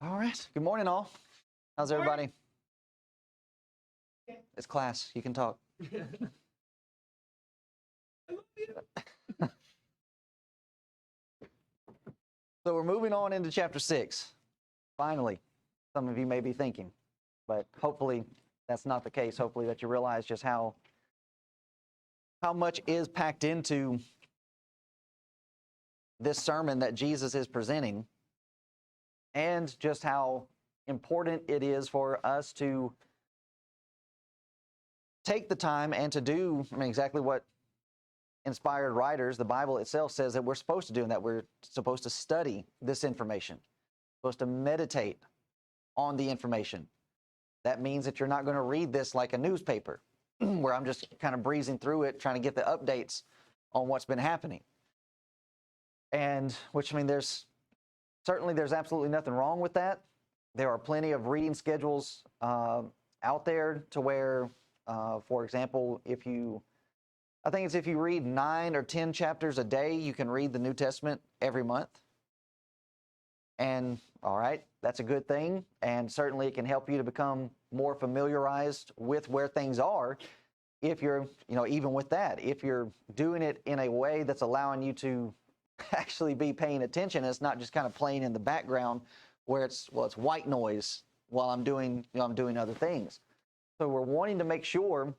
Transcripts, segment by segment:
All right. Good morning, all. How's everybody? It's class. You can talk. So we're moving on into chapter 6. Finally, some of you may be thinking, but hopefully that's not the case. Hopefully that you realize just how much is packed into this sermon that Jesus is presenting, and just how important it is for us to take the time and to do exactly what inspired writers, the Bible itself says that we're supposed to do, and that we're supposed to study this information, supposed to meditate on the information. That means that you're not going to read this like a newspaper where I'm just kind of breezing through it, trying to get the updates on what's been happening. And which, there's absolutely nothing wrong with that. There are plenty of reading schedules out there to where, for example, if you read 9 or 10 chapters a day, you can read the New Testament every month. And all right, that's a good thing. And certainly it can help you to become more familiarized with where things are. If you're, even with that, if you're doing it in a way that's allowing you to actually be paying attention, it's not just kind of playing in the background where it's white noise while I'm doing other things. So we're wanting to make sure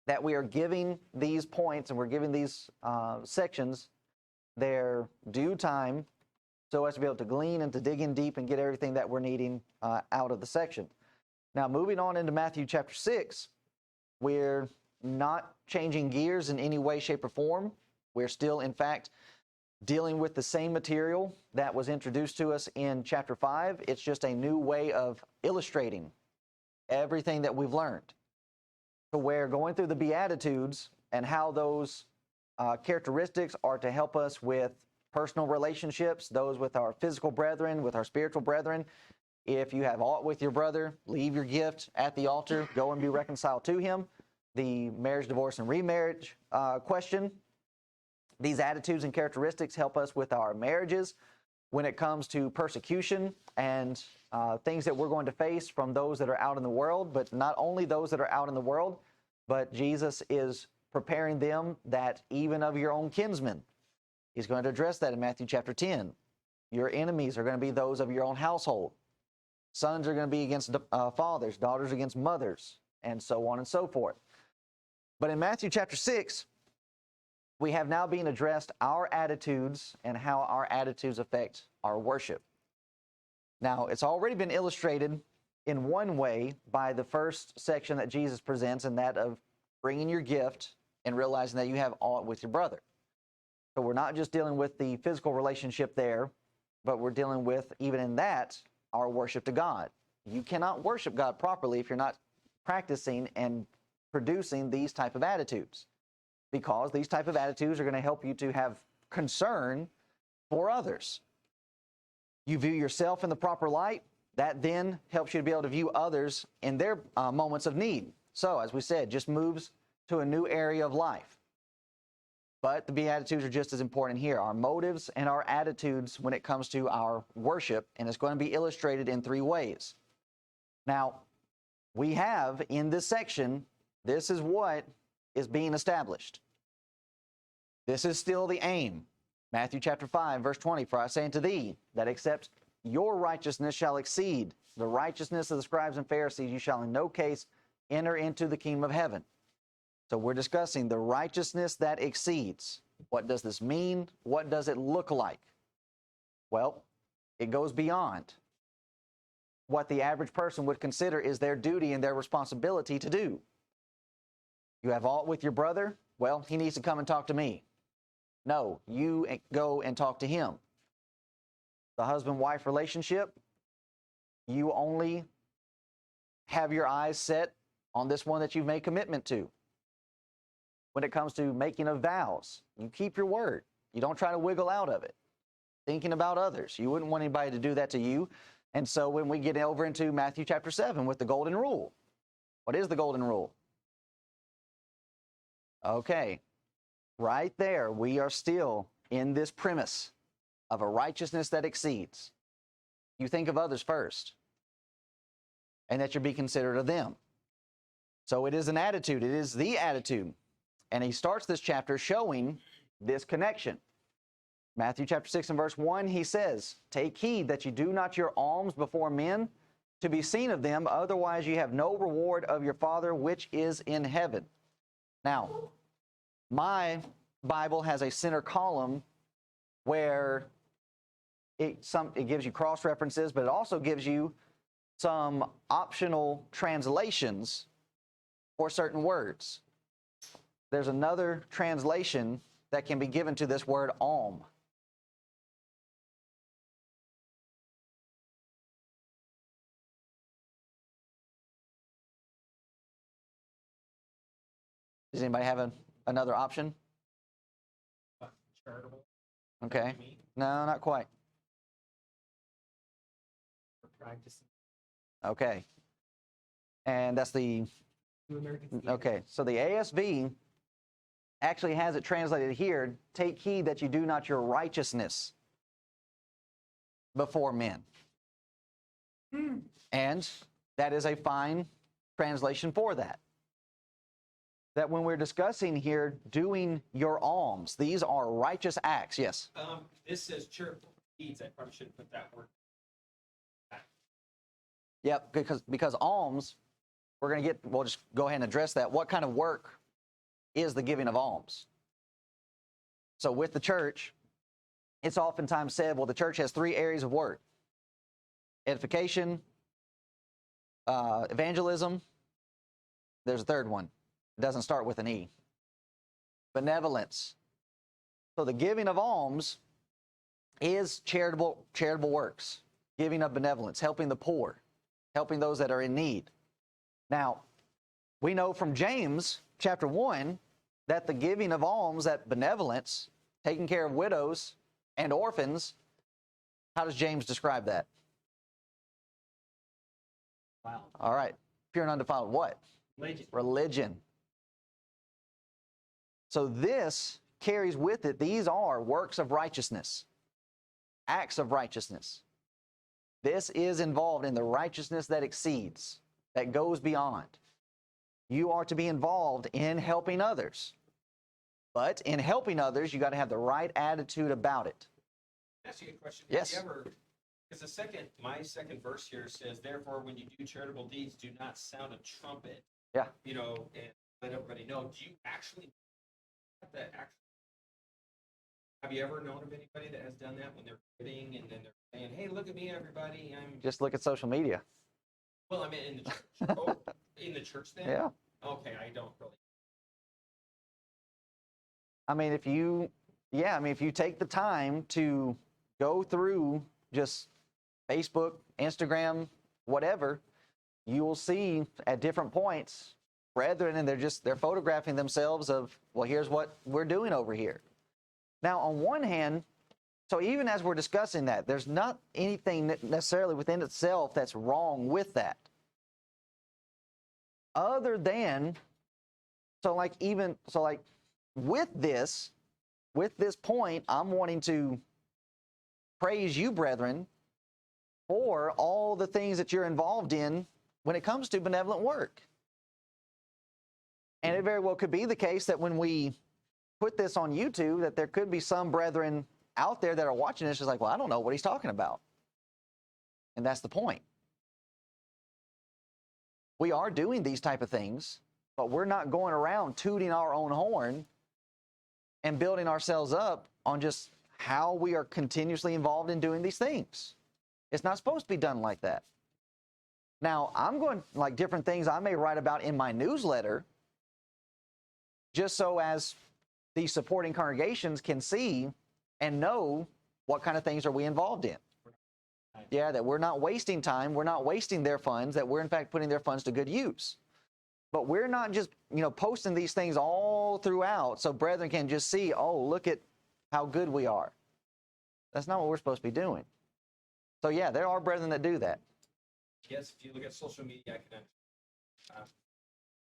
that we are giving these points and we're giving these sections their due time so as to be able to glean and to dig in deep and get everything that we're needing out of the section. Now, moving on into Matthew chapter 6, we're not changing gears in any way, shape, or form. We're still, in fact, dealing with the same material that was introduced to us in chapter 5. It's just a new way of illustrating everything that we've learned. So we're going through the Beatitudes and how those characteristics are to help us with personal relationships, those with our physical brethren, with our spiritual brethren. If you have aught with your brother, leave your gift at the altar, go and be reconciled to him. The marriage, divorce, and remarriage question. These attitudes and characteristics help us with our marriages when it comes to persecution and things that we're going to face from those that are out in the world, but not only those that are out in the world, but Jesus is preparing them that even of your own kinsmen. He's going to address that in Matthew chapter 10. Your enemies are going to be those of your own household. Sons are going to be against fathers, daughters against mothers, and so on and so forth. But in Matthew chapter 6, we have now been addressed our attitudes and how our attitudes affect our worship. Now, it's already been illustrated in one way by the first section that Jesus presents, and that of bringing your gift and realizing that you have aught with your brother. So we're not just dealing with the physical relationship there, but we're dealing with, even in that, our worship to God. You cannot worship God properly if you're not practicing and producing these type of attitudes, because these type of attitudes are going to help you to have concern for others. You view yourself in the proper light. That then helps you to be able to view others in their moments of need. So, as we said, just moves to a new area of life. But the Beatitudes are just as important here. Our motives and our attitudes when it comes to our worship, and it's going to be illustrated in 3 ways. Now, we have in this section, this is what is being established. This is still the aim. Matthew chapter 5, verse 20, for I say unto thee, that except your righteousness shall exceed the righteousness of the scribes and Pharisees, you shall in no case enter into the kingdom of heaven. So we're discussing the righteousness that exceeds. What does this mean? What does it look like? Well, it goes beyond what the average person would consider is their duty and their responsibility to do. You have aught with your brother? Well, he needs to come and talk to me. No, you go and talk to him. The husband-wife relationship, you only have your eyes set on this one that you've made commitment to. When it comes to making of vows, you keep your word. You don't try to wiggle out of it. Thinking about others. You wouldn't want anybody to do that to you. And so when we get over into Matthew chapter 7 with the golden rule, what is the golden rule? Okay, right there, we are still in this premise of a righteousness that exceeds. you think of others first, and that you be considerate of them. So it is an attitude. It is the attitude. And he starts this chapter showing this connection. Matthew chapter 6 and verse 1, he says, "Take heed that you do not your alms before men to be seen of them, otherwise you have no reward of your Father which is in heaven." Now, my Bible has a center column where it gives you cross references, but it also gives you some optional translations for certain words. There's another translation that can be given to this word alm. Does anybody have another option? Charitable. Okay. No, not quite. For practicing. Okay. And that's the... Okay, so the ASV actually has it translated here, "Take heed that you do not your righteousness before men." And that is a fine translation for that. That when we're discussing here doing your alms, these are righteous acts. Yes? This says charitable deeds. I probably shouldn't put that word. Yep, because alms, we'll just go ahead and address that. What kind of work is the giving of alms? So with the church, it's oftentimes said, well, the church has 3 areas of work: edification, evangelism. There's a third one. It doesn't start with an E. Benevolence. So the giving of alms is charitable works. Giving of benevolence, helping the poor, helping those that are in need. Now, we know from James chapter 1 that the giving of alms, that benevolence, taking care of widows and orphans, how does James describe that? Wow. All right. Pure and undefiled what? Religion. So this carries with it, these are works of righteousness, acts of righteousness. This is involved in the righteousness that exceeds, that goes beyond. You are to be involved in helping others. But in helping others, you got to have the right attitude about it. Can I ask you a question? Yes. Have you ever, because my second verse here says, "Therefore, when you do charitable deeds, do not sound a trumpet." Yeah. You know, and let everybody know. Do you actually that? Have you ever known of anybody that has done that when they're giving and then they're saying, "Hey, look at me, everybody. I'm..." Just look at social media. Well, I mean, in the church. Oh, in the church then? Yeah. Okay, I don't really. I mean, if you take the time to go through just Facebook, Instagram, whatever, you will see at different points brethren, and they're photographing themselves of, well, here's what we're doing over here. Now, on one hand, so even as we're discussing that, there's not anything necessarily within itself that's wrong with that. Other than, with this point, I'm wanting to praise you, brethren, for all the things that you're involved in when it comes to benevolent work. And it very well could be the case that when we put this on YouTube, that there could be some brethren out there that are watching this just like, well, I don't know what he's talking about. And that's the point. We are doing these type of things, but we're not going around tooting our own horn and building ourselves up on just how we are continuously involved in doing these things. It's not supposed to be done like that. Now, I'm going, like different things I may write about in my newsletter, just so as the supporting congregations can see and know what kind of things are we involved in. Yeah, that we're not wasting time, we're not wasting their funds, that we're in fact putting their funds to good use. But we're not just, posting these things all throughout so brethren can just see, oh, look at how good we are. That's not what we're supposed to be doing. So yeah, there are brethren that do that. Yes, if you look at social media, I can understand.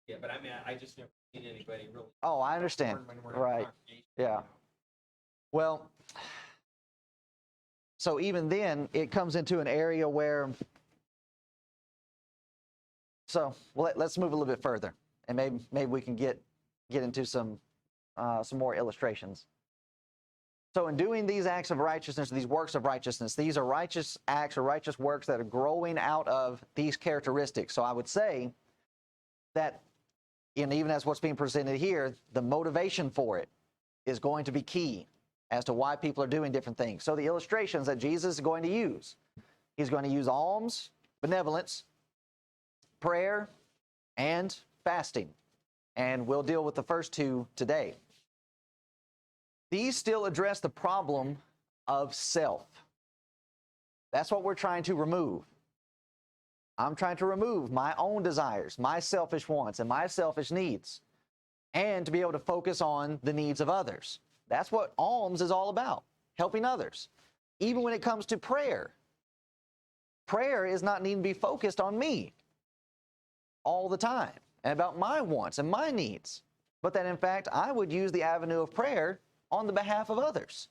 Yeah, but I mean, I just never seen anybody really. Oh, I understand. Right. Yeah. Well, So even then, it comes into an area where, let's move a little bit further, and maybe we can get into some more illustrations. So in doing these acts of righteousness, these works of righteousness, these are righteous acts or righteous works that are growing out of these characteristics. So I would say that, and even as what's being presented here, the motivation for it is going to be key as to why people are doing different things. So the illustrations that Jesus is going to use, he's going to use alms, benevolence, prayer, and fasting. And we'll deal with the first two today. These still address the problem of self. That's what we're trying to remove. I'm trying to remove my own desires, my selfish wants, and my selfish needs, and to be able to focus on the needs of others. That's what alms is all about, helping others. Even when it comes to prayer, prayer is not needing to be focused on me all the time and about my wants and my needs, but that in fact I would use the avenue of prayer on the behalf of others.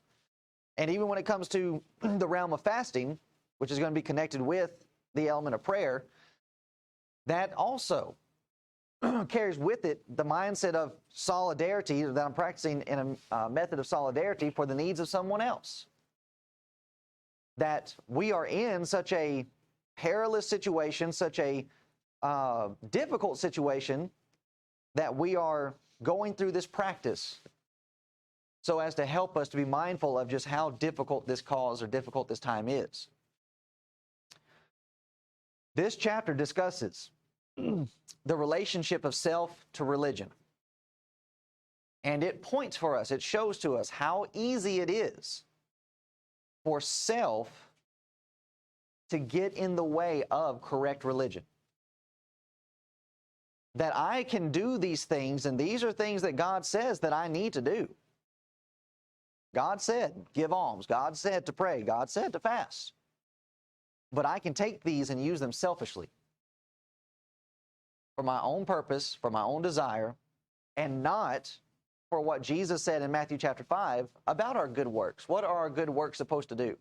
And even when it comes to the realm of fasting, which is going to be connected with the element of prayer, that also carries with it the mindset of solidarity, that I'm practicing in a method of solidarity for the needs of someone else. That we are in such a perilous situation, such a difficult situation, that we are going through this practice so as to help us to be mindful of just how difficult this cause or difficult this time is. This chapter discusses the relationship of self to religion. And it points for us, it shows to us how easy it is for self to get in the way of correct religion. That I can do these things, and these are things that God says that I need to do. God said, give alms. God said to pray. God said to fast. But I can take these and use them selfishly for my own purpose, for my own desire, and not for what Jesus said in Matthew chapter 5 about our good works. What are our good works supposed to do?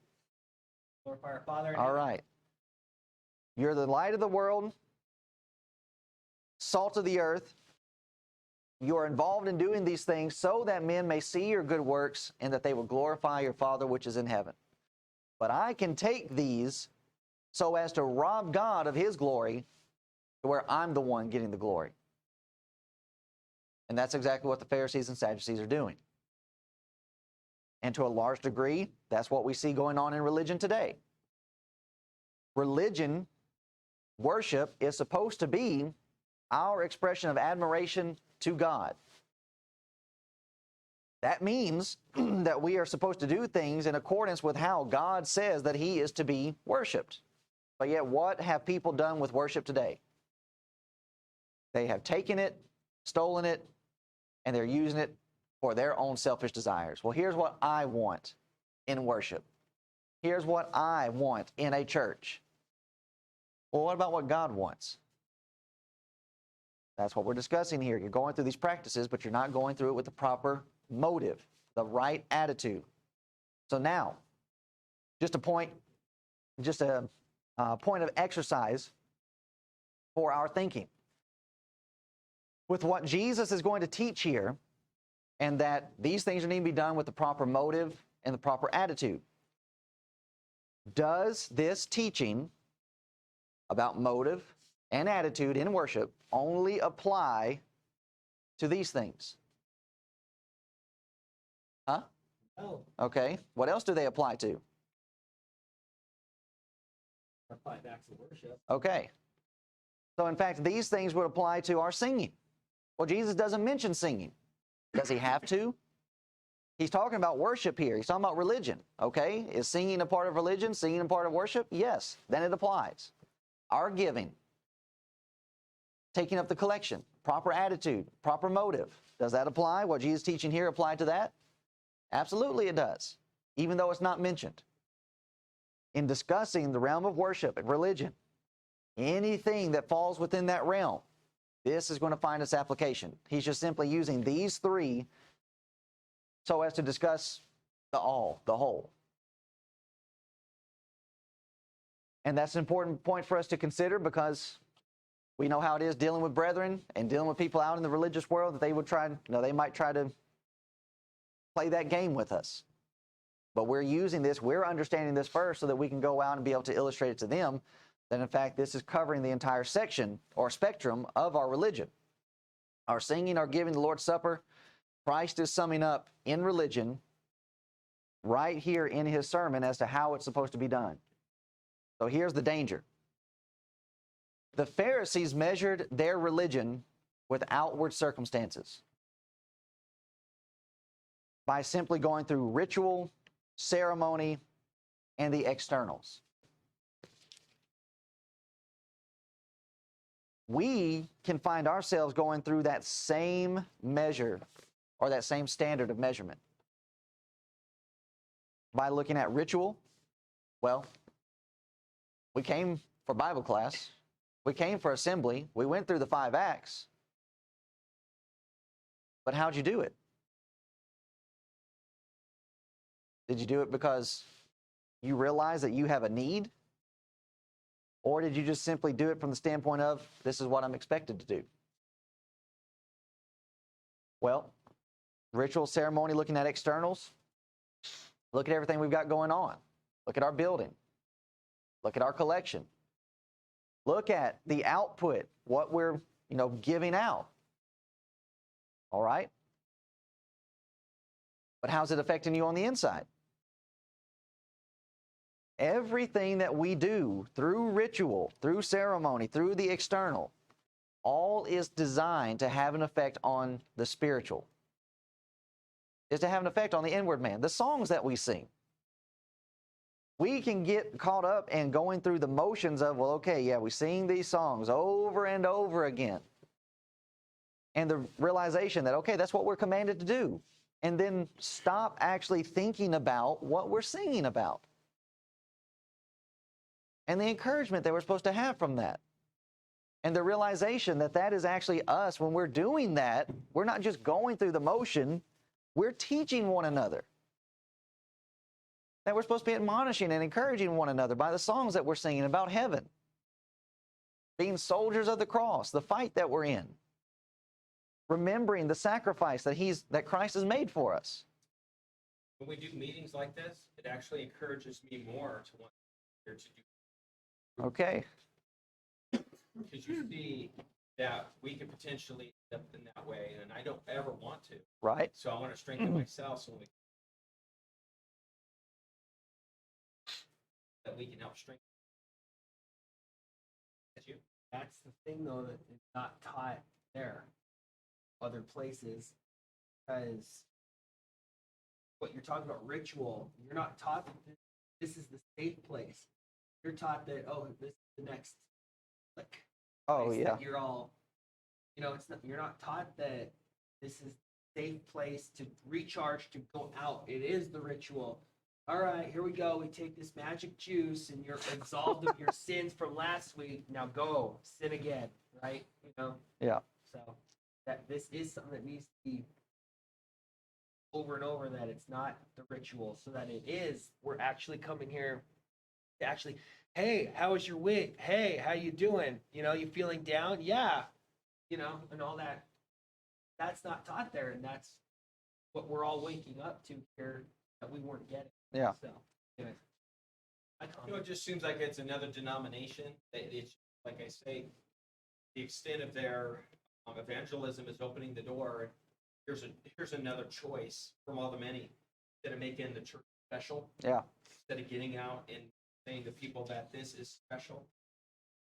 Glorify our Father. All right. You're the light of the world, salt of the earth. You are involved in doing these things so that men may see your good works and that they will glorify your Father which is in heaven. But I can take these so as to rob God of His glory to where I'm the one getting the glory. And that's exactly what the Pharisees and Sadducees are doing. And to a large degree, that's what we see going on in religion today. Religion, worship, is supposed to be our expression of admiration to God. That means that we are supposed to do things in accordance with how God says that He is to be worshiped. But yet, what have people done with worship today? They have taken it, stolen it, and they're using it for their own selfish desires. Well, here's what I want in worship. Here's what I want in a church. Well, what about what God wants? That's what we're discussing here. You're going through these practices, but you're not going through it with the proper motive, the right attitude. So now, just a point of exercise for our thinking. With what Jesus is going to teach here, and that these things need to be done with the proper motive and the proper attitude. Does this teaching about motive and attitude in worship only apply to these things? Huh? No. Okay. What else do they apply to? Apply back to worship. Okay. So in fact, these things would apply to our singing. Well, Jesus doesn't mention singing. Does He have to? He's talking about worship here. He's talking about religion. Okay. Is singing a part of religion? Singing a part of worship? Yes. Then it applies. Our giving, taking up the collection, proper attitude, proper motive. Does that apply? What Jesus is teaching here apply to that? Absolutely it does, even though it's not mentioned. In discussing the realm of worship and religion, anything that falls within that realm, this is going to find its application. He's just simply using these three so as to discuss the all, the whole. And that's an important point for us to consider, because we know how it is dealing with brethren and dealing with people out in the religious world, that they would try, they might try to play that game with us. But we're using this, we're understanding this first so that we can go out and be able to illustrate it to them that in fact this is covering the entire section or spectrum of our religion. Our singing, our giving, the Lord's Supper, Christ is summing up in religion right here in his sermon as to how it's supposed to be done. So here's the danger. The Pharisees measured their religion with outward circumstances by simply going through ritual, ceremony, and the externals. We can find ourselves going through that same measure or that same standard of measurement by looking at ritual. Well, we came for Bible class. We came for assembly. We went through the 5 acts. But how'd you do it? Did you do it because you realize that you have a need? Or did you just simply do it from the standpoint of, this is what I'm expected to do? Well, ritual, ceremony, looking at externals. Look at everything we've got going on. Look at our building. Look at our collection. Look at the output, what we're, giving out. All right? But how's it affecting you on the inside? Everything that we do through ritual, through ceremony, through the external, all is designed to have an effect on the spiritual. Is to have an effect on the inward man. The songs that we sing. We can get caught up in going through the motions of, well, okay, yeah, we sing these songs over and over again. And the realization that, okay, that's what we're commanded to do. And then stop actually thinking about what we're singing about. And the encouragement that we're supposed to have from that. And the realization that that is actually us. When we're doing that, we're not just going through the motion, we're teaching one another. That we're supposed to be admonishing and encouraging one another by the songs that we're singing about heaven. Being soldiers of the cross, the fight that we're in. Remembering the sacrifice that Christ has made for us. When we do meetings like this, it actually encourages me more to want to do. Okay. Because you see that we could potentially end up in that way, and I don't ever want to. Right. So I want to strengthen myself so that we can help strengthen. That's you. That's the thing, though, that it's not taught there, other places, because what you're talking about, ritual, you're not taught that this is the safe place. You're taught that, oh, this is the next, like, Oh, place yeah. that you're all, it's not, you're not taught that this is a safe place to recharge, to go out. It is the ritual. All right, here we go. We take this magic juice, and you're absolved of your sins from last week. Now go sin again, right? Yeah. So that this is something that needs to be over and over. That it's not the ritual, so that it is. We're actually coming here to actually, hey, how was your week? Hey, how you doing? You feeling down? Yeah, and all that. That's not taught there, and that's what we're all waking up to here that we weren't getting. Yeah. So, anyway, It just seems like it's another denomination. It's like I say, the extent of their evangelism is opening the door. Here's another choice from all the many. Instead of making the church special, Yeah. instead of getting out and saying to people that this is special,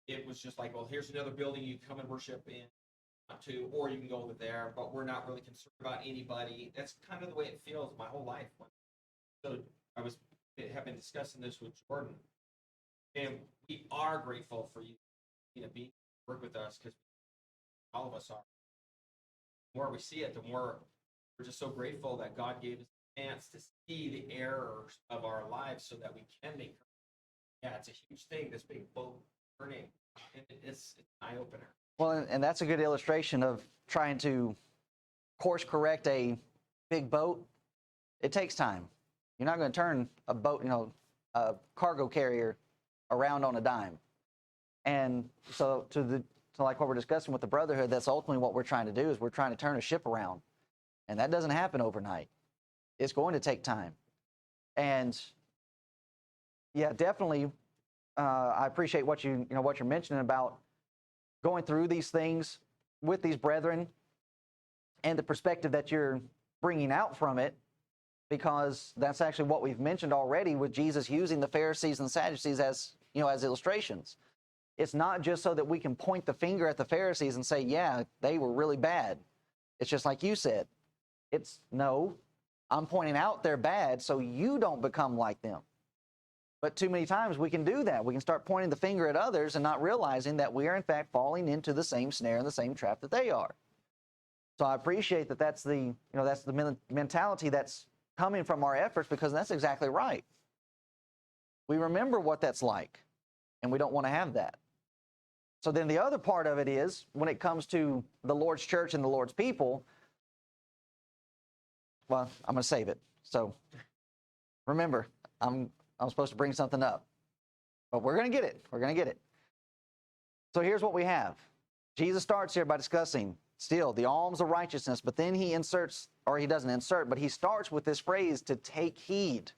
it was just like, well, here's another building you come and worship in, or you can go over there, but we're not really concerned about anybody. That's kind of the way it feels my whole life. So have been discussing this with Jordan, and we are grateful for you, being work with us, because all of us are. The more we see it, the more we're just so grateful that God gave us a chance to see the errors of our lives so that we can make. Yeah, it's a huge thing. This big boat burning, and it's an eye opener. Well, and that's a good illustration of trying to course correct a big boat. It takes time. You're not going to turn a boat, a cargo carrier around on a dime. And so to like what we're discussing with the brotherhood, that's ultimately what we're trying to do, is we're trying to turn a ship around. And that doesn't happen overnight. It's going to take time. And yeah, definitely, I appreciate what what you're mentioning about going through these things with these brethren and the perspective that you're bringing out from it, because that's actually what we've mentioned already with Jesus using the Pharisees and Sadducees as illustrations. It's not just so that we can point the finger at the Pharisees and say, yeah, they were really bad. It's just like you said. No, I'm pointing out they're bad so you don't become like them. But too many times we can do that. We can start pointing the finger at others and not realizing that we are in fact falling into the same snare and the same trap that they are. So I appreciate that that's the mentality that's coming from our efforts, because that's exactly right. We remember what that's like, and we don't want to have that. So then the other part of it is, when it comes to the Lord's church and the Lord's people, well, I'm going to save it. So remember, I'm supposed to bring something up, but we're going to get it. We're going to get it. So here's what we have. Jesus starts here by discussing still the alms of righteousness, but then he inserts, or he doesn't insert, but he starts with this phrase, to take heed.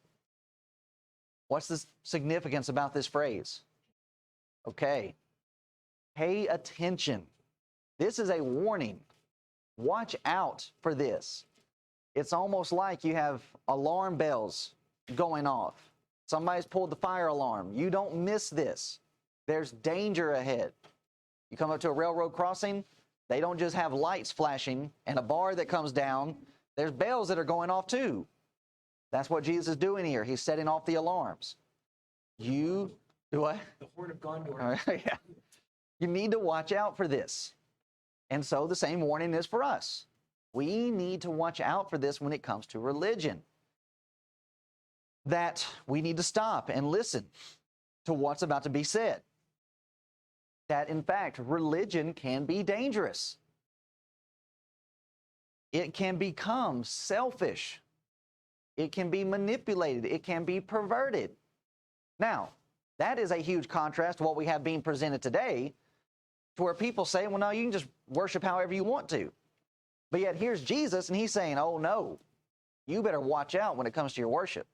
What's the significance about this phrase? Okay. Pay attention. This is a warning. Watch out for this. It's almost like you have alarm bells going off. Somebody's pulled the fire alarm. You don't miss this. There's danger ahead. You come up to a railroad crossing, they don't just have lights flashing and a bar that comes down. There's bells that are going off too. That's what Jesus is doing here. He's setting off the alarms. You do what? The Word of Gondor. Yeah. You need to watch out for this. And so the same warning is for us. We need to watch out for this when it comes to religion. That we need to stop and listen to what's about to be said. That, in fact, religion can be dangerous. It can become selfish. It can be manipulated. It can be perverted. Now, that is a huge contrast to what we have being presented today, to where people say, well, no, you can just worship however you want to. But yet here's Jesus, and he's saying, oh, no, you better watch out when it comes to your worship.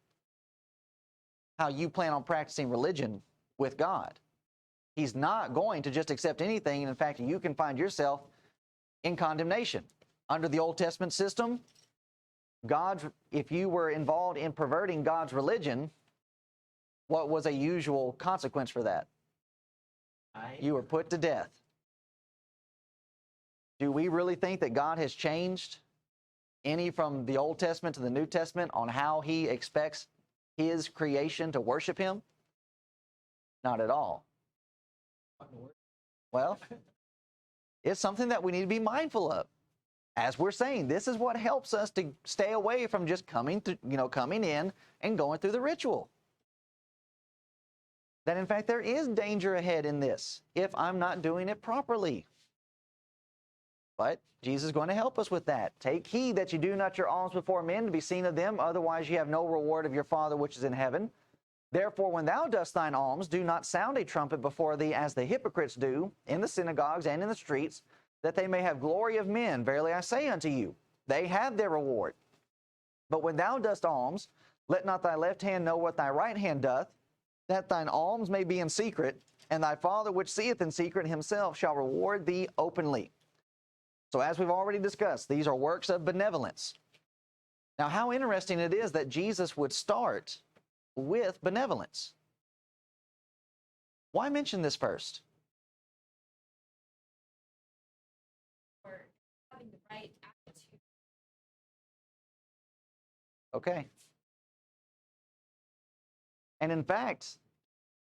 How you plan on practicing religion with God. He's not going to just accept anything. And in fact, you can find yourself in condemnation. Under the Old Testament system, if you were involved in perverting God's religion, what was a usual consequence for that? You were put to death. Do we really think that God has changed any from the Old Testament to the New Testament on how he expects his creation to worship him? Not at all. Well, it's something that we need to be mindful of. As we're saying, this is what helps us to stay away from just coming in and going through the ritual. That in fact there is danger ahead in this if I'm not doing it properly. But Jesus is going to help us with that. Take heed that you do not your alms before men to be seen of them, otherwise you have no reward of your Father which is in heaven. Therefore, when thou dost thine alms, do not sound a trumpet before thee, as the hypocrites do in the synagogues and in the streets, that they may have glory of men. Verily I say unto you, they have their reward. But when thou dost alms, let not thy left hand know what thy right hand doth, that thine alms may be in secret, and thy Father which seeth in secret himself shall reward thee openly. So as we've already discussed, these are works of benevolence. Now, how interesting it is that Jesus would start with benevolence. Why mention this first? Or having the right attitude. Okay. And in fact,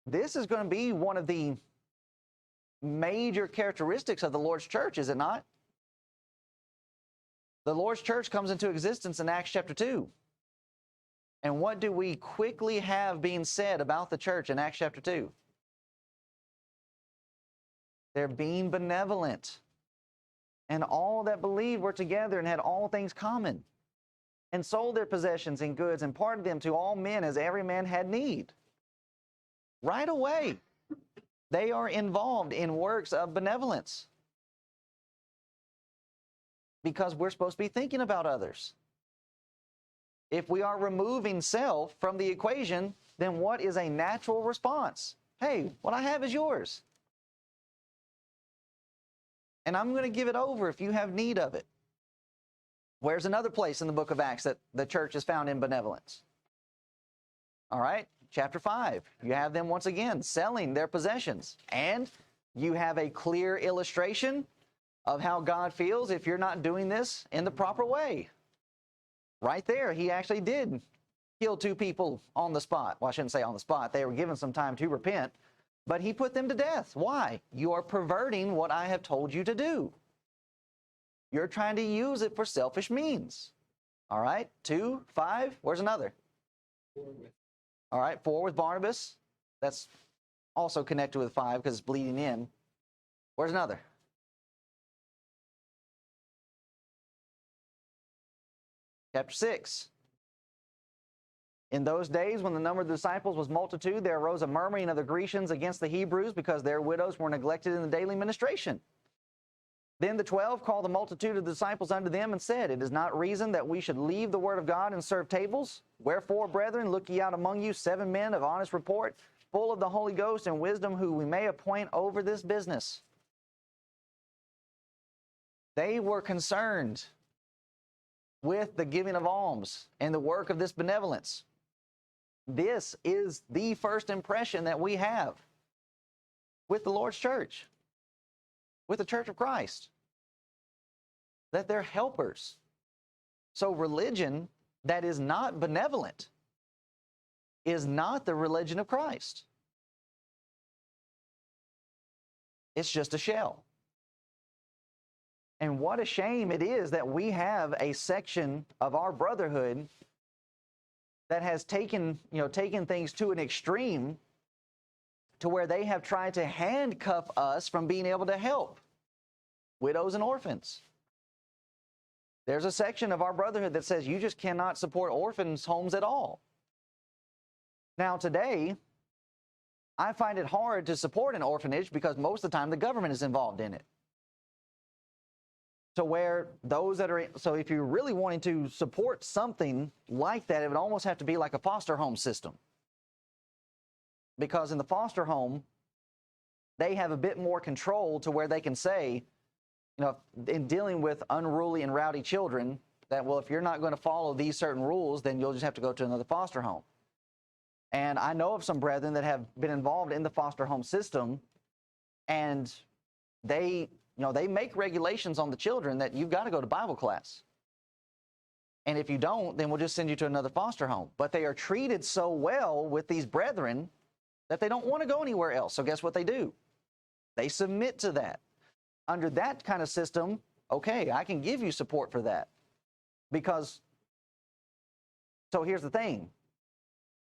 this is going to be one of the major characteristics of the Lord's church, is it not? The Lord's church comes into existence in Acts chapter 2. And what do we quickly have being said about the church in Acts chapter 2? They're being benevolent. And all that believed were together and had all things common, and sold their possessions and goods, and parted them to all men as every man had need. Right away. They are involved in works of benevolence. Because we're supposed to be thinking about others. If we are removing self from the equation, then what is a natural response? Hey, what I have is yours. And I'm going to give it over if you have need of it. Where's another place in the book of Acts that the church is found in benevolence? All right, chapter 5. You have them once again selling their possessions. And you have a clear illustration of how God feels if you're not doing this in the proper way. Right there, he actually did kill 2 people on the spot. Well, I shouldn't say on the spot. They were given some time to repent, but he put them to death. Why? You are perverting what I have told you to do. You're trying to use it for selfish means. All right, 2, 5, where's another? 4 with All right, 4 with Barnabas. That's also connected with 5 because it's bleeding in. Where's another? Chapter 6. In those days, when the number of the disciples was multitude, there arose a murmuring of the Grecians against the Hebrews because their widows were neglected in the daily ministration. Then the 12 called the multitude of the disciples unto them and said, It is not reason that we should leave the word of God and serve tables. Wherefore, brethren, look ye out among you 7 men of honest report, full of the Holy Ghost and wisdom, who we may appoint over this business. They were concerned with the giving of alms and the work of this benevolence. This is the first impression that we have with the Lord's church, with the Church of Christ, that they're helpers. So religion that is not benevolent is not the religion of Christ. It's just a shell. And what a shame it is that we have a section of our brotherhood that has taken things to an extreme to where they have tried to handcuff us from being able to help widows and orphans. There's a section of our brotherhood that says you just cannot support orphans' homes at all. Now today, I find it hard to support an orphanage because most of the time the government is involved in it. So where those that are, so if you're really wanting to support something like that, it would almost have to be like a foster home system. Because in the foster home, they have a bit more control to where they can say, in dealing with unruly and rowdy children, that, well, if you're not going to follow these certain rules, then you'll just have to go to another foster home. And I know of some brethren that have been involved in the foster home system, and they make regulations on the children that you've got to go to Bible class. And if you don't, then we'll just send you to another foster home. But they are treated so well with these brethren that they don't want to go anywhere else. So guess what they do? They submit to that. Under that kind of system, okay, I can give you support for that. Because, so here's the thing.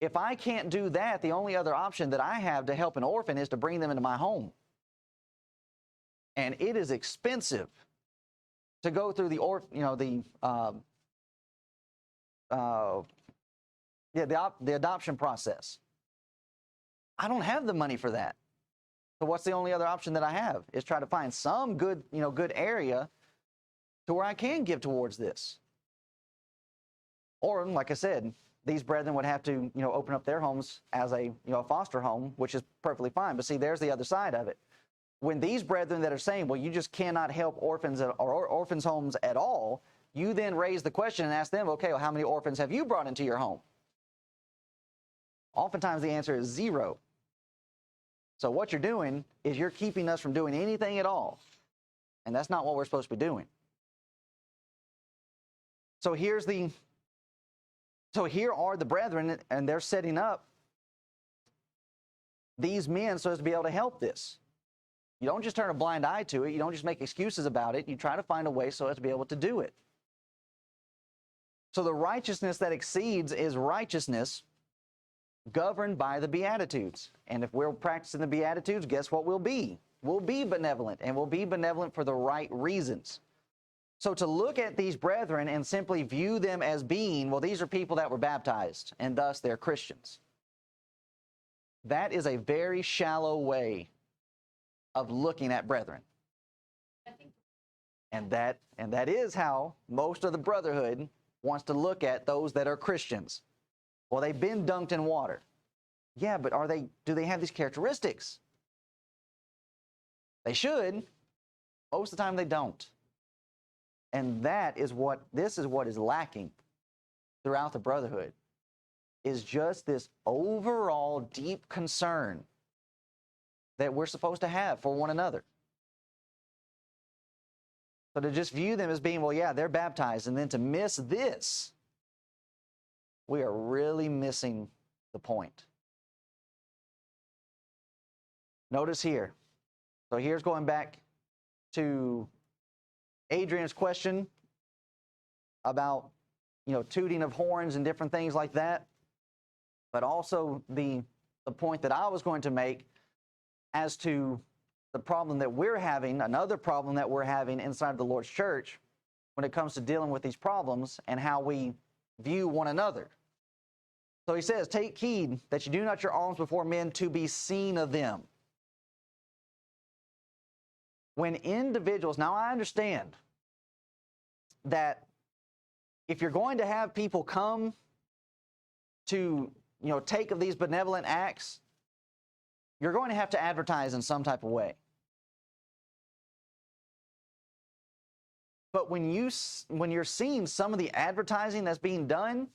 If I can't do that, the only other option that I have to help an orphan is to bring them into my home. And it is expensive to go through the adoption process. I don't have the money for that. So what's the only other option that I have? Is try to find some good area to where I can give towards this. Or, like I said, these brethren would have to, open up their homes as a foster home, which is perfectly fine. But see, there's the other side of it. When these brethren that are saying, well, you just cannot help orphans or orphans' homes at all, you then raise the question and ask them, okay, well, how many orphans have you brought into your home? Oftentimes the answer is 0. So what you're doing is you're keeping us from doing anything at all. And that's not what we're supposed to be doing. So here are the brethren, and they're setting up these men so as to be able to help this. You don't just turn a blind eye to it. You don't just make excuses about it. You try to find a way so as to be able to do it. So the righteousness that exceeds is righteousness governed by the Beatitudes. And if we're practicing the Beatitudes, guess what we'll be? We'll be benevolent, and we'll be benevolent for the right reasons. So to look at these brethren and simply view them as being, well, these are people that were baptized, and thus they're Christians. That is a very shallow way of looking at brethren. I think And that is how most of the brotherhood wants to look at those that are Christians. Well, they've been dunked in water. Yeah, but do they have these characteristics? They should. Most of the time they don't. And this is what is lacking throughout the brotherhood, is just this overall deep concern that we're supposed to have for one another. So to just view them as being, well, yeah, they're baptized, and then to miss this, we are really missing the point. Notice here. So here's going back to Adrian's question about, tooting of horns and different things like that. But also the point that I was going to make as to the problem that we're having, another problem that we're having inside the Lord's church when it comes to dealing with these problems and how we view one another. So he says, take heed that you do not your alms before men to be seen of them. When individuals, now I understand that if you're going to have people come to, take of these benevolent acts, you're going to have to advertise in some type of way. But when you're seeing some of the advertising that's being done,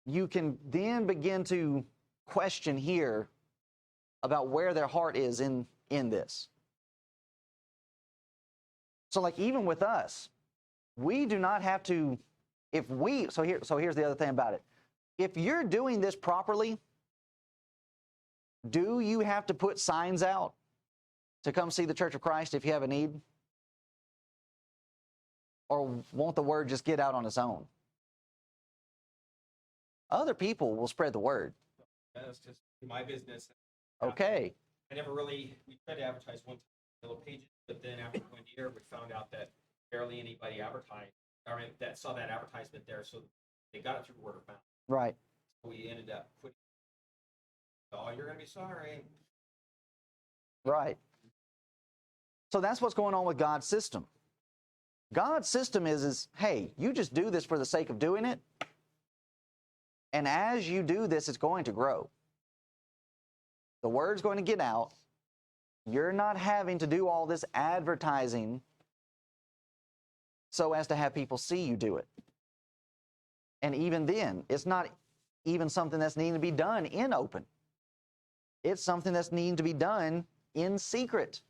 you can then begin to question here about where their heart is in this. So like even with us, we do not have to, so here's the other thing about it. If you're doing this properly, do you have to put signs out to come see the Church of Christ if you have a need? Or won't the word just get out on its own? Other people will spread the word. That's just my business. Okay. We tried to advertise one time on yellow pages, but then after 1 year, we found out that barely anybody advertised, that saw that advertisement there, so they got it through word of mouth. Right. So we ended up quitting. Oh, you're going to be sorry. Right. So that's what's going on with God's system. God's system is, hey, you just do this for the sake of doing it. And as you do this, it's going to grow. The word's going to get out. You're not having to do all this advertising so as to have people see you do it. And even then, it's not even something that's needing to be done in open. It's something that's needing to be done in secret.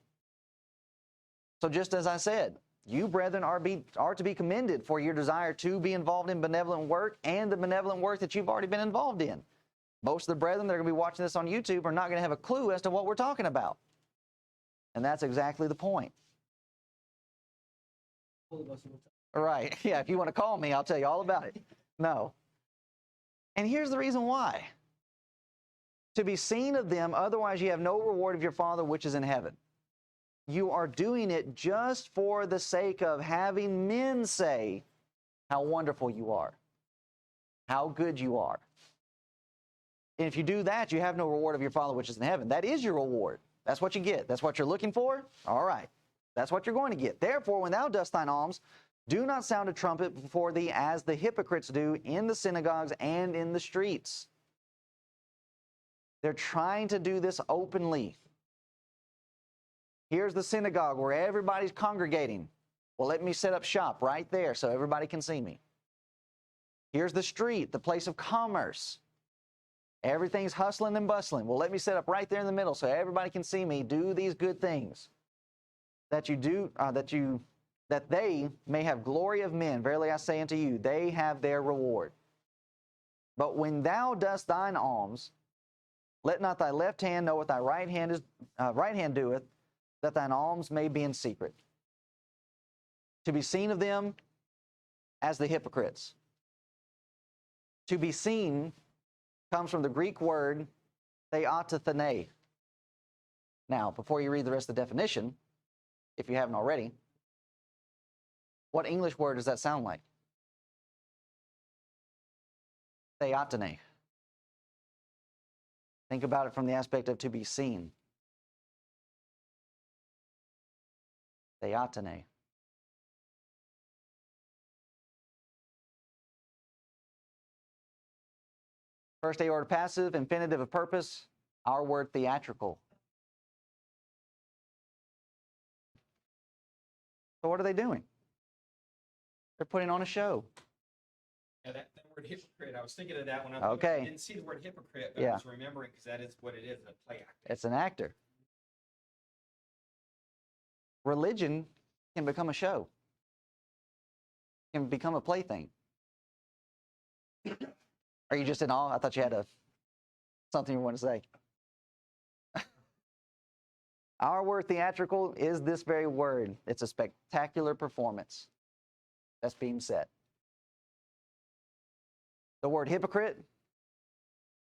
So just as I said, you brethren are to be commended for your desire to be involved in benevolent work and the benevolent work that you've already been involved in. Most of the brethren that are going to be watching this on YouTube are not going to have a clue as to what we're talking about. And that's exactly the point. Right. Yeah, if you want to call me, I'll tell you all about it. No. And here's the reason why. To be seen of them, otherwise you have no reward of your Father which is in heaven. You are doing it just for the sake of having men say how wonderful you are, how good you are. And if you do that, you have no reward of your Father which is in heaven. That is your reward. That's what you get. That's what you're looking for? All right. That's what you're going to get. Therefore, when thou dost thine alms, do not sound a trumpet before thee as the hypocrites do in the synagogues and in the streets. They're trying to do this openly. Here's the synagogue where everybody's congregating. Well, let me set up shop right there so everybody can see me. Here's the street, the place of commerce. Everything's hustling and bustling. Well, let me set up right there in the middle so everybody can see me do these good things that you do, that they may have glory of men. Verily I say unto you, they have their reward. But when thou dost thine alms, let not thy left hand know what thy right hand doeth, that thine alms may be in secret. To be seen of them as the hypocrites. To be seen comes from the Greek word theotathene. Now, before you read the rest of the definition, if you haven't already, what English word does that sound like? Theotene. Think about it from the aspect of to be seen. Theotene. First aorist passive, infinitive of purpose. Our word theatrical. So what are they doing? They're putting on a show. Yeah, that word hypocrite, I was thinking of that when I was Okay. I didn't see the word hypocrite, but Yeah. I was remembering because that is what it is, a play actor. It's an actor. Religion can become a show, can become a plaything. Are you just in awe? I thought you had something you want to say. Our word theatrical is this very word. It's a spectacular performance that's being set. The word hypocrite,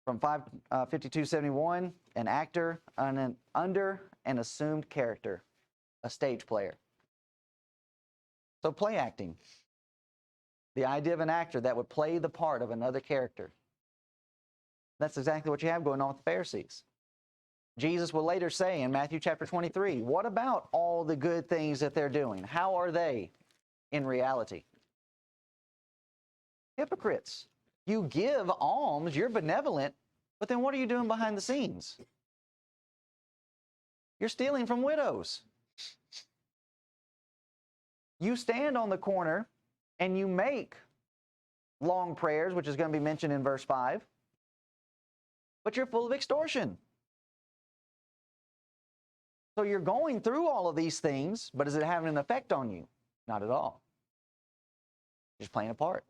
from 5271, an actor under an assumed character, a stage player. So play acting. The idea of an actor that would play the part of another character. That's exactly what you have going on with the Pharisees. Jesus will later say in Matthew chapter 23, what about all the good things that they're doing? How are they in reality? Hypocrites. You give alms, you're benevolent, but then what are you doing behind the scenes? You're stealing from widows. You stand on the corner and you make long prayers, which is going to be mentioned in verse 5, but you're full of extortion. So you're going through all of these things, but is it having an effect on you? Not at all. Just playing a part.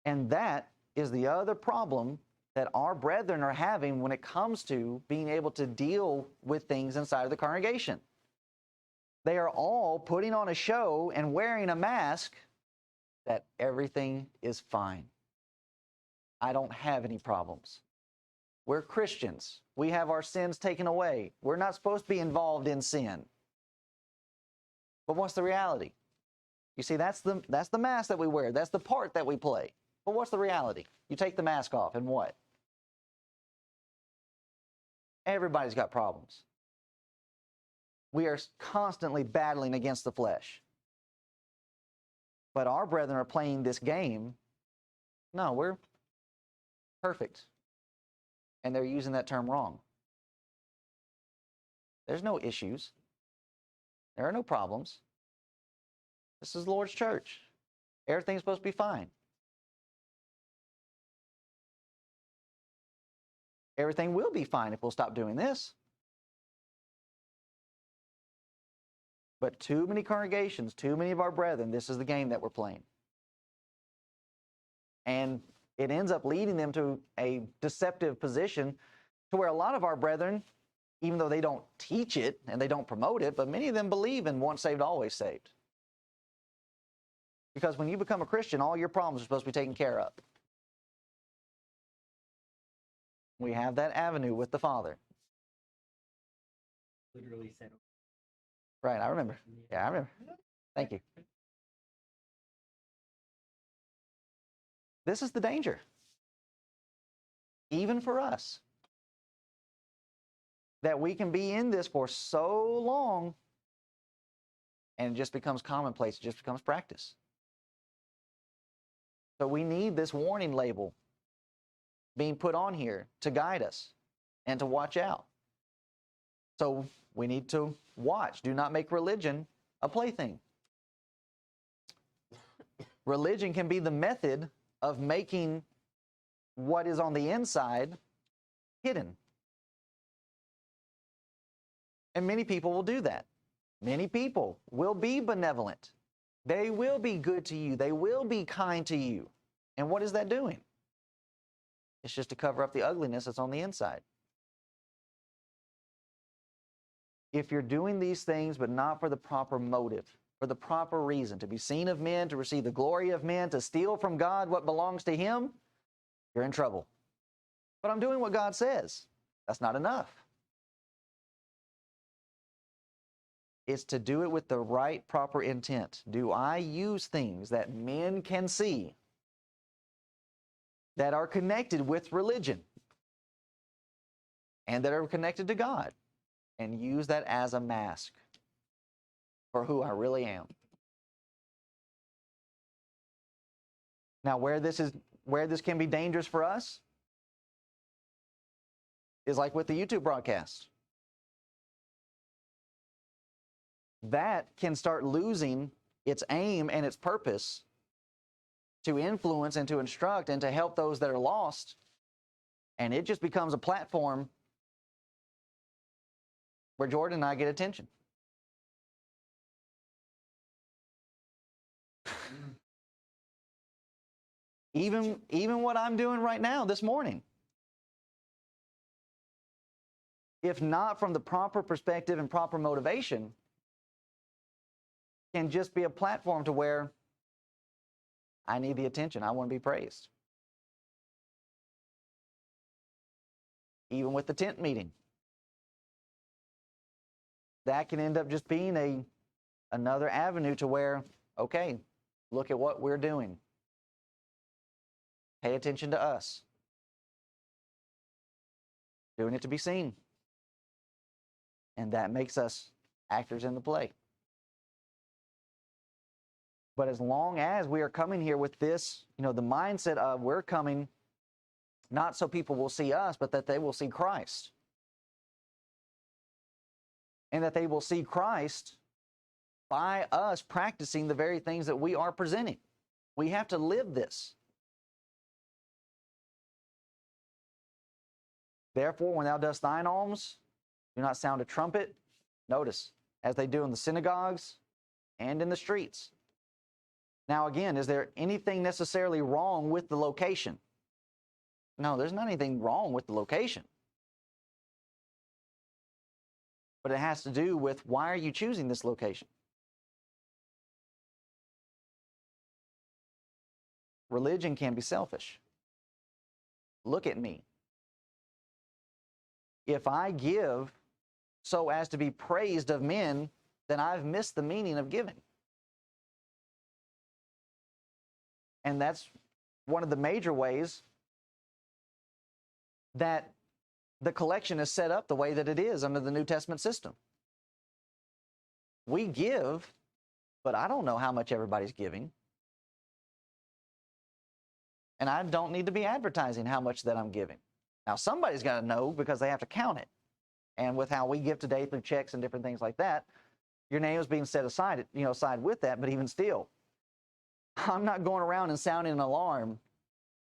And that is the other problem that our brethren are having when it comes to being able to deal with things inside of the congregation. They are all putting on a show and wearing a mask that everything is fine. I don't have any problems. We're Christians. We have our sins taken away. We're not supposed to be involved in sin. But what's the reality? You see, that's the mask that we wear. That's the part that we play. But what's the reality? You take the mask off and what? Everybody's got problems. We are constantly battling against the flesh. But our brethren are playing this game. No, we're perfect. And they're using that term wrong. There's no issues. There are no problems. This is the Lord's church. Everything's supposed to be fine. Everything will be fine if we'll stop doing this. But too many congregations, too many of our brethren, this is the game that we're playing. And it ends up leading them to a deceptive position to where a lot of our brethren, even though they don't teach it and they don't promote it, but many of them believe in once saved, always saved. Because when you become a Christian, all your problems are supposed to be taken care of. We have that avenue with the Father. Literally said. Right, I remember. Yeah, I remember. Thank you. This is the danger. Even for us. That we can be in this for so long and it just becomes commonplace, it just becomes practice. So we need this warning label being put on here to guide us and to watch out. So we need to watch. Do not make religion a plaything. Religion can be the method of making what is on the inside hidden. And many people will do that. Many people will be benevolent. They will be good to you. They will be kind to you. And what is that doing? It's just to cover up the ugliness that's on the inside. If you're doing these things, but not for the proper motive, for the proper reason, to be seen of men, to receive the glory of men, to steal from God what belongs to Him, you're in trouble. But I'm doing what God says. That's not enough. It's to do it with the right, proper intent. Do I use things that men can see that are connected with religion? and that are connected to God, and use that as a mask for who I really am. Now, where this can be dangerous for us is like with the YouTube broadcast. That can start losing its aim and its purpose to influence and to instruct and to help those that are lost. And it just becomes a platform where Jordan and I get attention. Even what I'm doing right now this morning, if not from the proper perspective and proper motivation, can just be a platform to where I need the attention. I want to be praised. Even with the tent meeting, that can end up just being another avenue to where, okay, look at what we're doing. Pay attention to us. Doing it to be seen. And that makes us actors in the play. But as long as we are coming here with this, the mindset of we're coming not so people will see us, but that they will see Christ. And that they will see Christ by us practicing the very things that we are presenting. We have to live this. Therefore, when thou dost thine alms, do not sound a trumpet. Notice, as they do in the synagogues and in the streets. Now again, is there anything necessarily wrong with the location? No, there's not anything wrong with the location. But it has to do with, why are you choosing this location? Religion can be selfish. Look at me. If I give so as to be praised of men, then I've missed the meaning of giving. And that's one of the major ways that the collection is set up the way that it is under the New Testament system. We give, but I don't know how much everybody's giving. And I don't need to be advertising how much that I'm giving. Now, somebody's got to know because they have to count it. And with how we give today through checks and different things like that, your name is being set aside, aside with that, but even still, I'm not going around and sounding an alarm.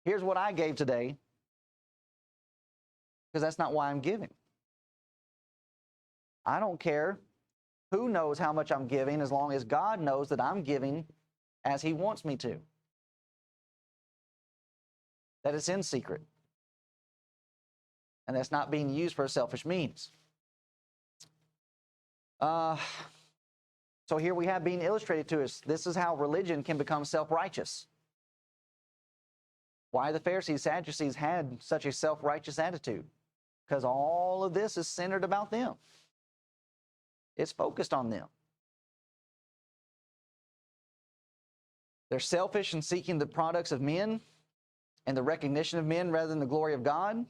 Here's what I gave today, because that's not why I'm giving. I don't care who knows how much I'm giving as long as God knows that I'm giving as He wants me to. That it's in secret. And that's not being used for selfish means. So here we have being illustrated to us. This is how religion can become self-righteous. Why the Pharisees, Sadducees had such a self-righteous attitude? Because all of this is centered about them. It's focused on them. They're selfish in seeking the products of men and the recognition of men rather than the glory of God.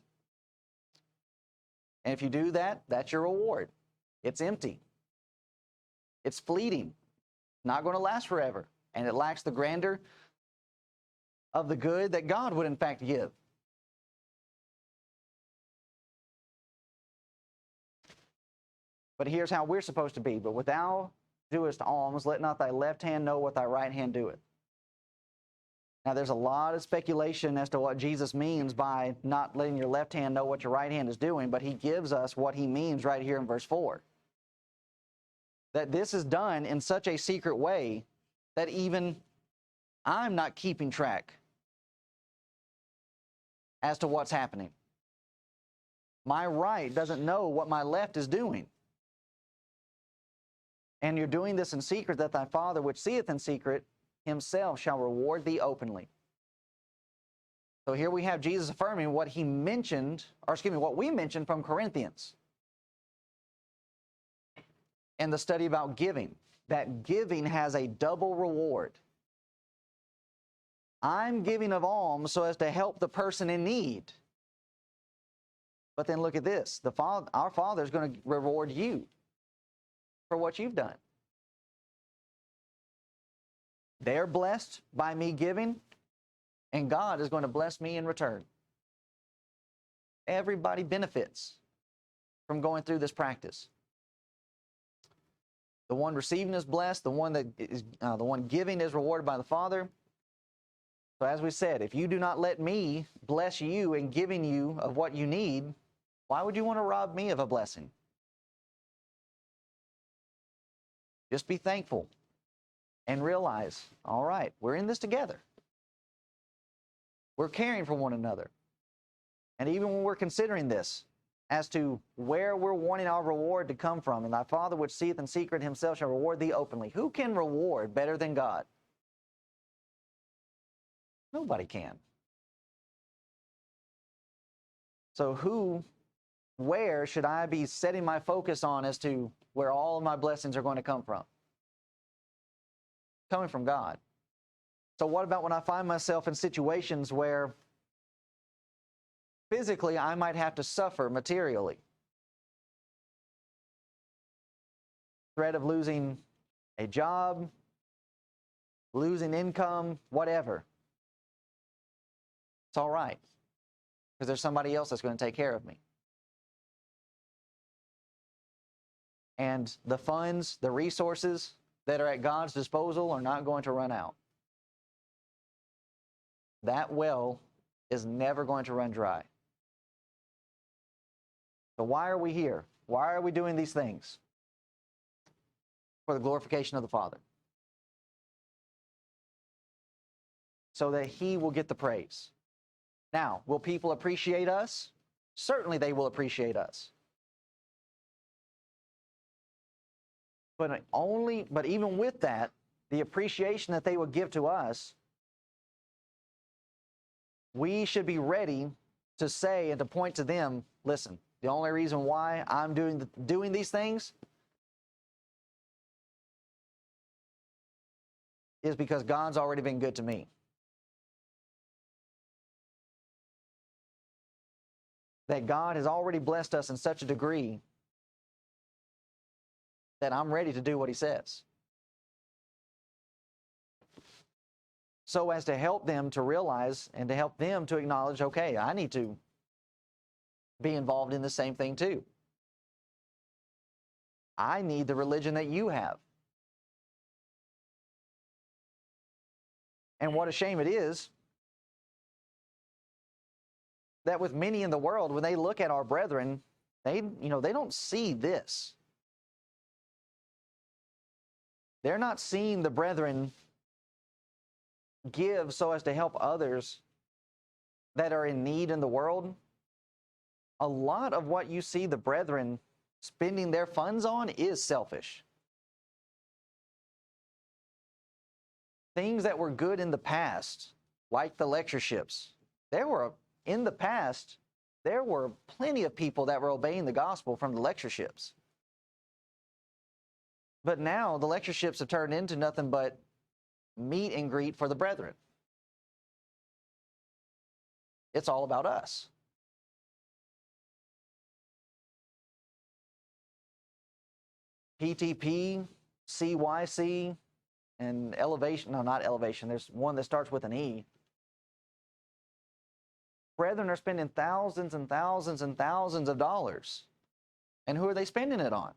And if you do that, that's your reward. It's empty. It's fleeting. Not going to last forever. And it lacks the grandeur of the good that God would in fact give. But here's how we're supposed to be. But when thou doest alms, let not thy left hand know what thy right hand doeth. Now there's a lot of speculation as to what Jesus means by not letting your left hand know what your right hand is doing, but He gives us what He means right here in verse 4. That this is done in such a secret way that even I'm not keeping track as to what's happening. My right doesn't know what my left is doing. And you're doing this in secret, that thy Father which seeth in secret Himself shall reward thee openly. So here we have Jesus affirming what He mentioned, what we mentioned from Corinthians. And the study about giving, that giving has a double reward. I'm giving of alms so as to help the person in need. But then look at this. Our Father is going to reward you for what you've done. They're blessed by me giving, and God is going to bless me in return. Everybody benefits from going through this practice. The one receiving is blessed. The one giving is rewarded by the Father. So as we said, if you do not let me bless you in giving you of what you need, why would you want to rob me of a blessing? Just be thankful and realize, all right, we're in this together. We're caring for one another. And even when we're considering this as to where we're wanting our reward to come from, and thy Father which seeth in secret himself shall reward thee openly. Who can reward better than God? Nobody can. So where should I be setting my focus on as to where all of my blessings are going to come from? Coming from God. So what about when I find myself in situations where physically I might have to suffer materially? Threat of losing a job, losing income, whatever. It's all right, because there's somebody else that's going to take care of me. And the funds, the resources that are at God's disposal are not going to run out. That well is never going to run dry. So why are we here? Why are we doing these things? For the glorification of the Father. So that He will get the praise. Now, will people appreciate us? Certainly they will appreciate us. But even with that, the appreciation that they will give to us, we should be ready to say and to point to them, listen, the only reason why I'm doing these things is because God's already been good to me. That God has already blessed us in such a degree that I'm ready to do what He says. So as to help them to realize and to help them to acknowledge, okay, I need to be involved in the same thing too. I need the religion that you have. And what a shame it is that with many in the world, when they look at our brethren, they don't see this. They're not seeing the brethren give so as to help others that are in need in the world. A lot of what you see the brethren spending their funds on is selfish. Things that were good in the past, like the lectureships, in the past, there were plenty of people that were obeying the gospel from the lectureships. But now the lectureships have turned into nothing but meet and greet for the brethren. It's all about us. PTP, CYC, and Elevation. No, not Elevation. There's one that starts with an E. Brethren are spending thousands and thousands and thousands of dollars. And who are they spending it on?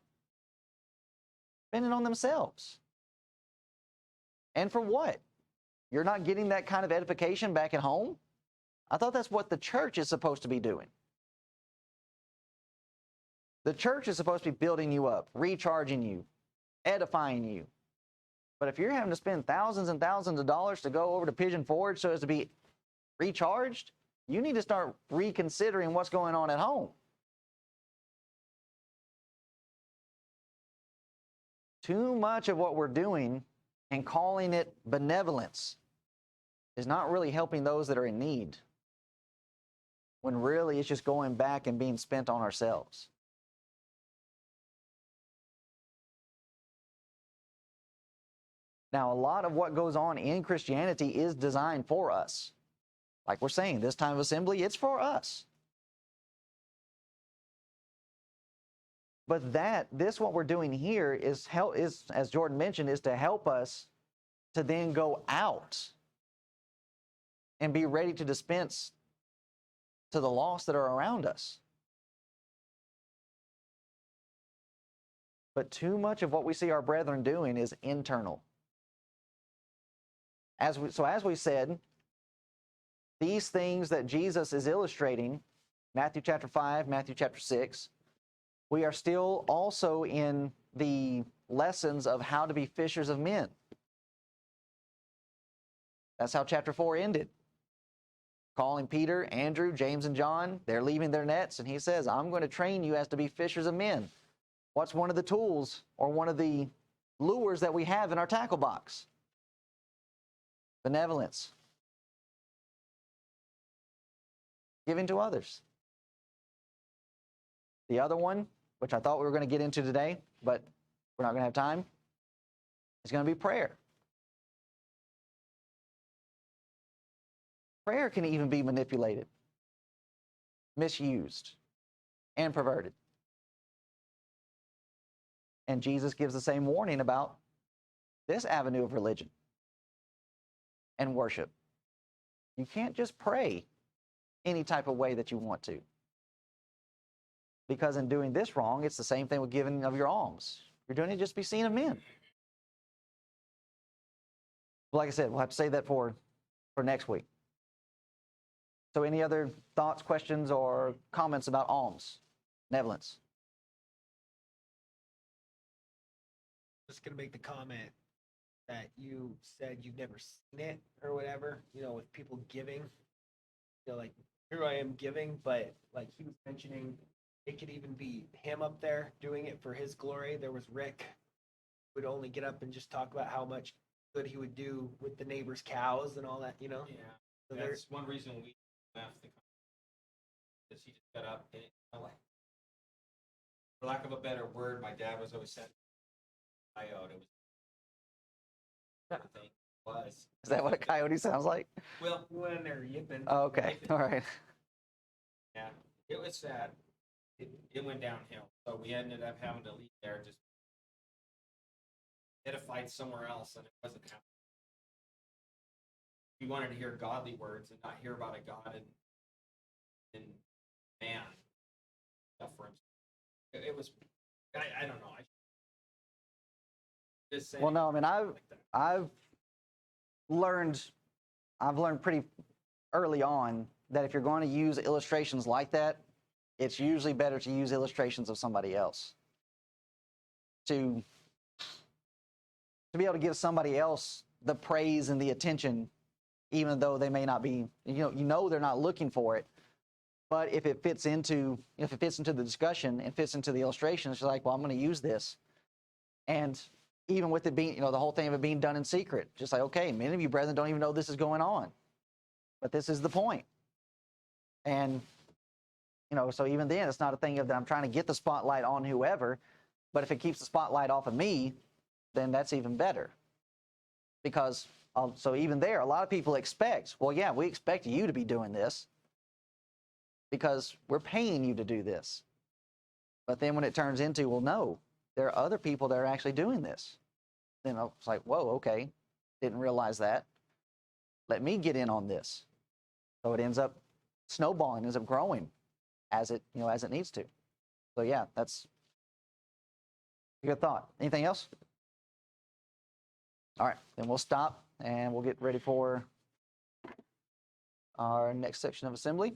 Spending on themselves. And for what? You're not getting that kind of edification back at home? I thought that's what the church is supposed to be doing. The church is supposed to be building you up, recharging you, edifying you. But if you're having to spend thousands and thousands of dollars to go over to Pigeon Forge so as to be recharged, you need to start reconsidering what's going on at home. Too much of what we're doing and calling it benevolence is not really helping those that are in need, when really it's just going back and being spent on ourselves. Now, a lot of what goes on in Christianity is designed for us. Like we're saying, this time of assembly, it's for us. But what we're doing here is as Jordan mentioned, is to help us to then go out and be ready to dispense to the lost that are around us. But too much of what we see our brethren doing is internal. As we said, these things that Jesus is illustrating, Matthew chapter 5, Matthew chapter 6, we are still also in the lessons of how to be fishers of men. That's how chapter 4 ended. Calling Peter, Andrew, James, and John, they're leaving their nets, and he says, I'm going to train you as to be fishers of men. What's one of the tools or one of the lures that we have in our tackle box? Benevolence. Giving to others. The other one, which I thought we were going to get into today, but we're not going to have time, is going to be prayer. Prayer can even be manipulated, misused, and perverted. And Jesus gives the same warning about this avenue of religion and worship. You can't just pray any type of way that you want to. Because in doing this wrong, it's the same thing with giving of your alms. You're doing it just to be seen of men. Like I said, we'll have to save that for next week. So any other thoughts, questions, or comments about alms, benevolence? Just going to make the comment that you said you've never seen it or whatever, with people giving, like, here I am giving, but like he was mentioning, it could even be him up there doing it for his glory. There was Rick who would only get up and just talk about how much good he would do with the neighbor's cows and all that, Yeah, So that's one reason we left the company. Because he just got up and, for lack of a better word, my dad was always saying, coyote. It was the thing was. Is that what a coyote sounds like? Well, when they're yipping. Oh, okay, all right. yeah, it was sad. It went downhill. So we ended up having to leave there, just get a fight somewhere else, and it wasn't happening. We wanted to hear godly words and not hear about a God and man stuff for himself. It was, I don't know. Just saying. Well, no, I mean, I've learned pretty early on that if you're going to use illustrations like that, it's usually better to use illustrations of somebody else to be able to give somebody else the praise and the attention, even though they may not be, they're not looking for it. But if it fits into the discussion and fits into the illustration, it's like, well, I'm going to use this. And even with it being, the whole thing of it being done in secret, just like, okay, many of you brethren don't even know this is going on. But this is the point. And, so even then, it's not a thing of that I'm trying to get the spotlight on whoever, but if it keeps the spotlight off of me, then that's even better. Because, so even there, a lot of people expect, well, yeah, we expect you to be doing this because we're paying you to do this. But then when it turns into, well, no, there are other people that are actually doing this. Then it's like, whoa, okay, didn't realize that. Let me get in on this. So it ends up snowballing, ends up growing as it needs to. So yeah, that's a good thought. Anything else? All right, then we'll stop and we'll get ready for our next section of assembly.